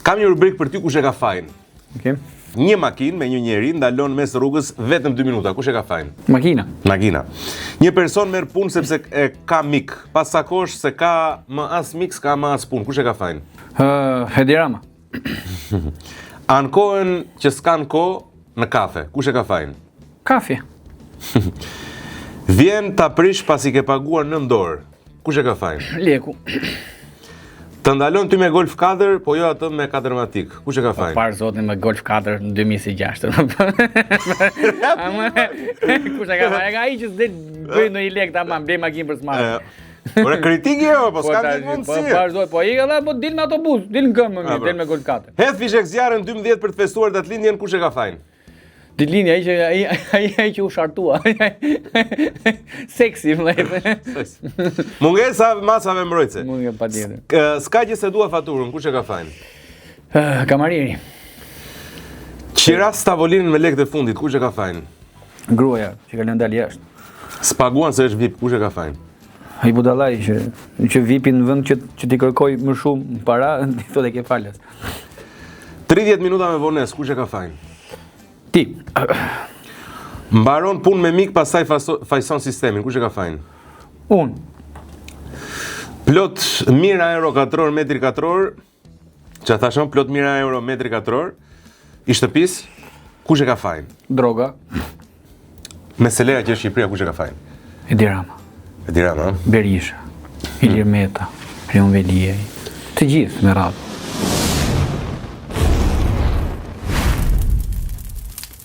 Kam një rubrikë për ty, kush e ka fajin. Okay. Një makinë me një njeri ndalon mes rrugës vetëm 2 minuta. Kush e ka fajin? Makina. Një person merr punë sepse e ka mik. Pas sa kohësh se ka më as mik, s'ka më as punë. Kush e ka fajin? Edi Rama. Ankohen që s'kan kohë në kafe. Kush e ka fajin? Kafe. Vjen ta prish pasi ke paguar 9 orë. Kush e ka fajin? Leku. Të ndalon ty me Golf 4, po jo atë me 4matik. Kush e ka fajin? Parë zotin me Golf 4 në 2006. Kush e ka fajin? Ai që s'del bëj në i lek tamam, blej makinë për smart. Ora kritiki jo, po s'ka mundësi. Po vazhdoj, po ik edhe po dil në autobus, dil në këmbë më mirë, del me Golf 4. Hedh fishek zjarën 12 për të festuar datëlindjen, kush e ka fajin? Ditëlindja ai që u shartua. Seksi vëllai. Mungesa masave mbrojtëse. Mungesa patjetër. S'ka gjë se dua faturën, kush e ka fajin? Kamariri. Qiras tavolinën me lekët e fundit, kush e ka fajin? Gruaja që ka lënë dal jashtë. S'paguan se është VIP, kush e ka fajin? Ai budallaj që VIP në vend që ti kërkoj më shumë para, ti thotë ke falas. 30 minuta me vonesë, kush e ka fajin? Ti. Mbaron punë me mik, pastaj fajson sistemin, kush e ka fajin? Unë. Plot mira euro katror metri katror, që thashon plot mira euro metri katror, i shtëpis, kush e ka fajin? Droga. Meselera që është Shqipëria, kush e ka fajin? Edi Rama. Edi Rama. Berisha. Ilir Meta. Leon Veliaj. Të gjithë me radhë.